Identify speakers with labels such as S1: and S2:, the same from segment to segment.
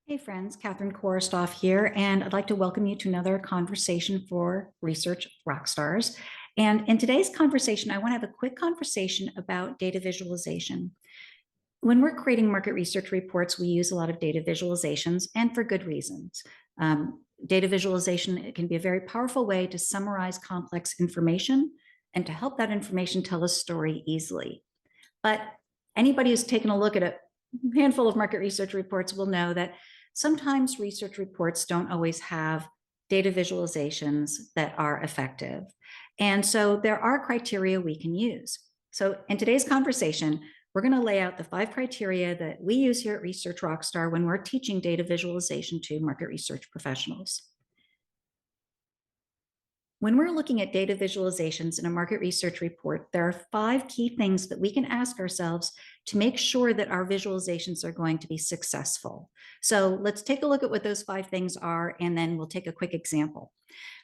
S1: Hey friends, Kathryn Korostoff here, and I'd like to welcome you to another conversation for Research Rockstars. And in today's conversation, I want to have a quick conversation about data visualization. When we're creating market research reports, we use a lot of data visualizations, and for good reasons. Data visualization, it can be a very powerful way to summarize complex information and to help that information tell a story easily. But anybody who's taken a look at a handful of market research reports will know that sometimes research reports don't always have data visualizations that are effective. And so there are criteria we can use. So in today's conversation, we're going to lay out the 5 criteria that we use here at Research Rockstar when we're teaching data visualization to market research professionals. When we're looking at data visualizations in a market research report, there are 5 key things that we can ask ourselves to make sure that our visualizations are going to be successful. So let's take a look at what those 5 things are, and then we'll take a quick example.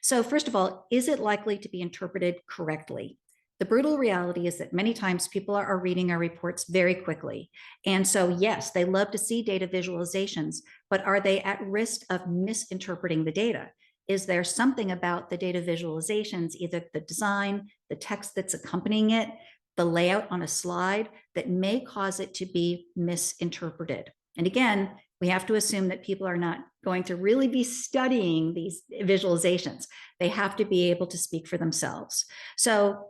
S1: So first of all, is it likely to be interpreted correctly? The brutal reality is that many times people are reading our reports very quickly. And so yes, they love to see data visualizations, but are they at risk of misinterpreting the data? Is there something about the data visualizations, either the design, the text that's accompanying it, the layout on a slide, that may cause it to be misinterpreted? And again, we have to assume that people are not going to really be studying these visualizations. They have to be able to speak for themselves. So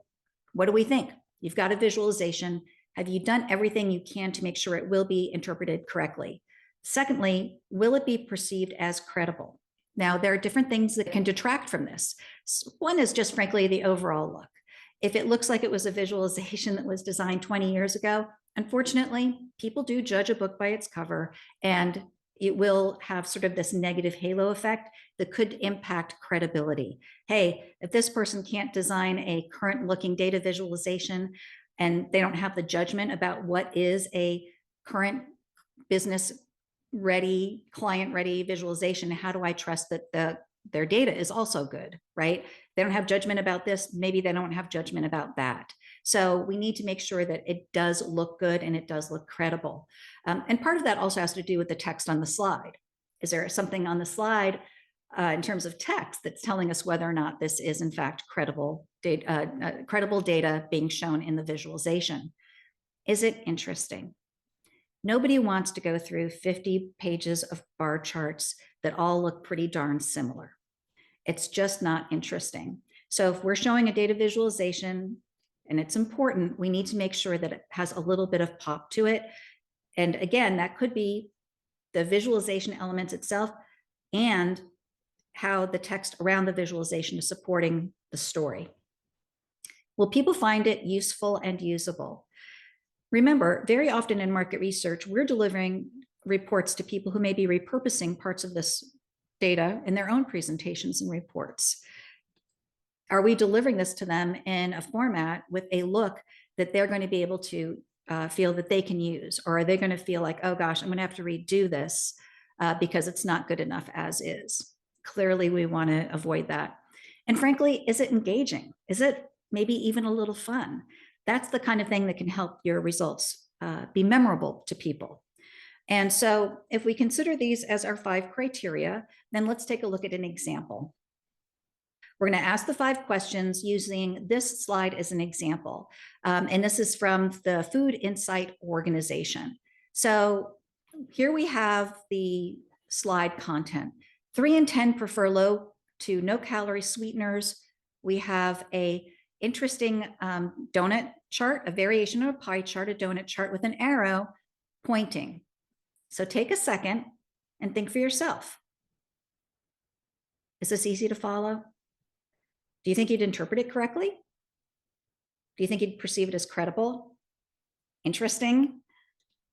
S1: what do we think? You've got a visualization. Have you done everything you can to make sure it will be interpreted correctly? Secondly, will it be perceived as credible? Now, there are different things that can detract from this. One is just frankly the overall look. If it looks like it was a visualization that was designed 20 years ago, unfortunately, people do judge a book by its cover, and it will have sort of this negative halo effect that could impact credibility. Hey, if this person can't design a current looking data visualization and they don't have the judgment about what is a current business ready, client ready visualization, how do I trust that their data is also good, right? They don't have judgment about this, maybe they don't have judgment about that. So we need to make sure that it does look good and it does look credible. And part of that also has to do with the text on the slide. Is there something on the slide in terms of text that's telling us whether or not this is in fact credible data being shown in the visualization? Is it interesting? Nobody wants to go through 50 pages of bar charts that all look pretty darn similar. It's just not interesting. So if we're showing a data visualization and it's important, we need to make sure that it has a little bit of pop to it. And again, that could be the visualization elements itself and how the text around the visualization is supporting the story. Will people find it useful and usable? Remember, very often in market research, we're delivering reports to people who may be repurposing parts of this data in their own presentations and reports. Are we delivering this to them in a format with a look that they're going to be able to feel that they can use? Or are they going to feel like, oh gosh, I'm going to have to redo this because it's not good enough as is? Clearly, we want to avoid that. And frankly, is it engaging? Is it maybe even a little fun? That's the kind of thing that can help your results be memorable to people. And so if we consider these as our 5 criteria, then let's take a look at an example. We're going to ask the 5 questions using this slide as an example. And this is from the Food Insight Organization. So here we have the slide content. 3 in 10 prefer low to no calorie sweeteners. We have a interesting donut chart, a variation of a pie chart, a donut chart with an arrow pointing. So take a second and think for yourself. Is this easy to follow? Do you think you'd interpret it correctly? Do you think you'd perceive it as credible, interesting,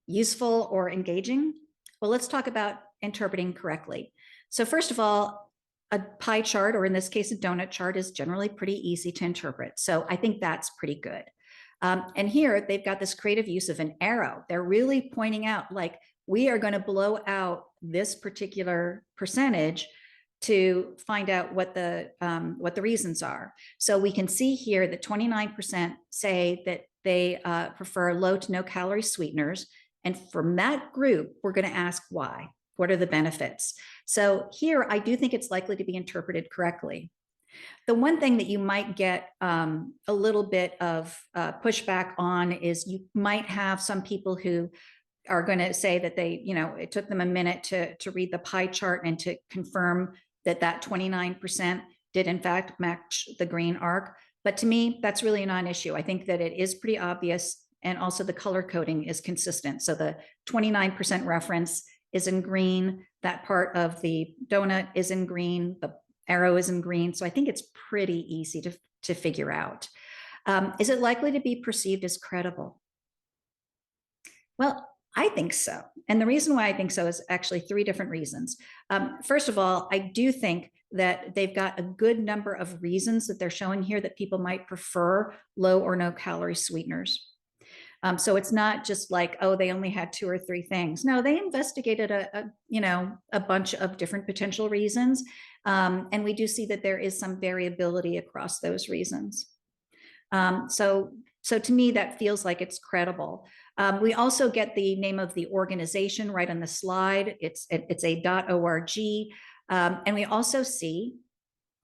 S1: useful, or engaging? Well, let's talk about interpreting correctly. So first of all, a pie chart, or in this case, a donut chart, is generally pretty easy to interpret. So I think that's pretty good. And here they've got this creative use of an arrow. They're really pointing out, like, we are going to blow out this particular percentage to find out what the reasons are. So we can see here that 29% say that they prefer low to no calorie sweeteners. And from that group, we're going to ask why. What are the benefits? So here, I do think it's likely to be interpreted correctly. The one thing that you might get a little bit of pushback on is you might have some people who are going to say that it took them a minute to read the pie chart and to confirm that 29% did in fact match the green arc. But to me, that's really a non-issue. I think that it is pretty obvious, and also the color coding is consistent. So the 29% reference is in green. That part of the donut is in green. The arrow is in green. So I think it's pretty easy to figure out. Is it likely to be perceived as credible? Well, I think so. And the reason why I think so is actually three different reasons. First of all, I do think that they've got a good number of reasons that they're showing here that people might prefer low or no calorie sweeteners. So it's not just like, oh, they only had 2 or 3 things. No, they investigated a bunch of different potential reasons. And we do see that there is some variability across those reasons. So to me, that feels like it's credible. We also get the name of the organization right on the slide. It's a .org. And we also see,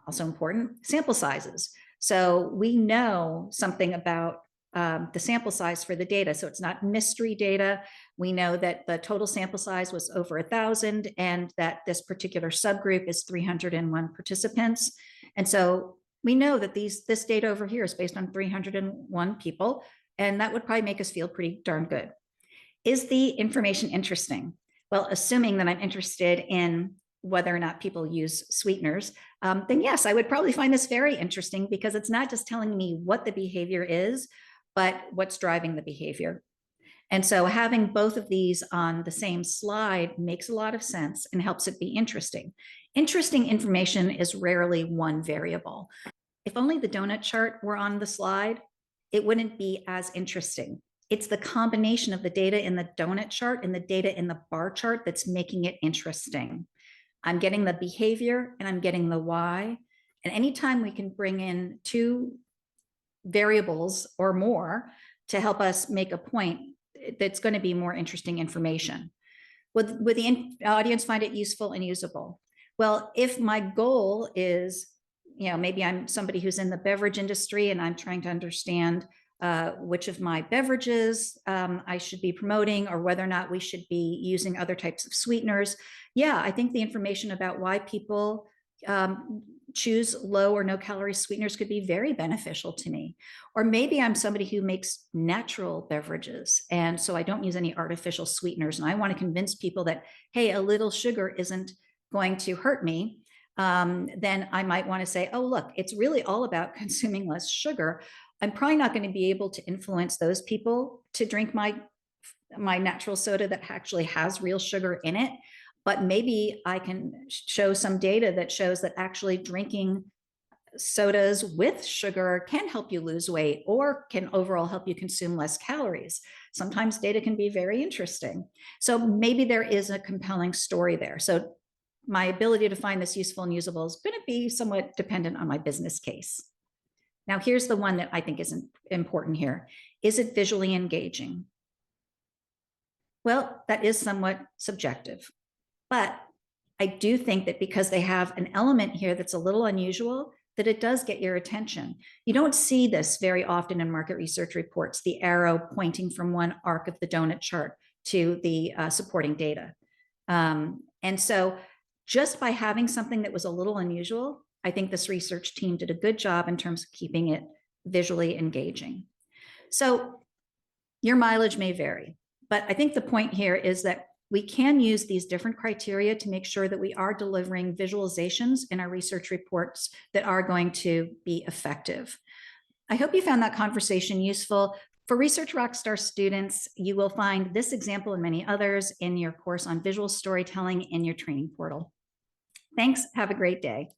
S1: also important, sample sizes. So we know something about the sample size for the data. So it's not mystery data. We know that the total sample size was over 1,000 and that this particular subgroup is 301 participants. And so we know that this data over here is based on 301 people, and that would probably make us feel pretty darn good. Is the information interesting? Well, assuming that I'm interested in whether or not people use sweeteners, then yes, I would probably find this very interesting, because it's not just telling me what the behavior is, but what's driving the behavior. And so having both of these on the same slide makes a lot of sense and helps it be interesting. Interesting information is rarely one variable. If only the donut chart were on the slide, it wouldn't be as interesting. It's the combination of the data in the donut chart and the data in the bar chart that's making it interesting. I'm getting the behavior and I'm getting the why. And anytime we can bring in 2 variables or more to help us make a point, that's going to be more interesting information. Would the audience find it useful and usable? Well, if my goal is, maybe I'm somebody who's in the beverage industry and I'm trying to understand which of my beverages I should be promoting, or whether or not we should be using other types of sweeteners. Yeah, I think the information about why people choose low or no calorie sweeteners could be very beneficial to me. Or maybe I'm somebody who makes natural beverages, and so I don't use any artificial sweeteners. And I want to convince people that, hey, a little sugar isn't going to hurt me. Then I might want to say, oh, look, it's really all about consuming less sugar. I'm probably not going to be able to influence those people to drink my natural soda that actually has real sugar in it. But maybe I can show some data that shows that actually drinking sodas with sugar can help you lose weight, or can overall help you consume less calories. Sometimes data can be very interesting. So maybe there is a compelling story there. So my ability to find this useful and usable is going to be somewhat dependent on my business case. Now, here's the one that I think is important here. Is it visually engaging? Well, that is somewhat subjective. But I do think that because they have an element here that's a little unusual, that it does get your attention. You don't see this very often in market research reports, the arrow pointing from one arc of the donut chart to the supporting data. And so just by having something that was a little unusual, I think this research team did a good job in terms of keeping it visually engaging. So your mileage may vary, but I think the point here is that we can use these different criteria to make sure that we are delivering visualizations in our research reports that are going to be effective. I hope you found that conversation useful. For Research Rockstar students, you will find this example and many others in your course on visual storytelling in your training portal. Thanks. Have a great day.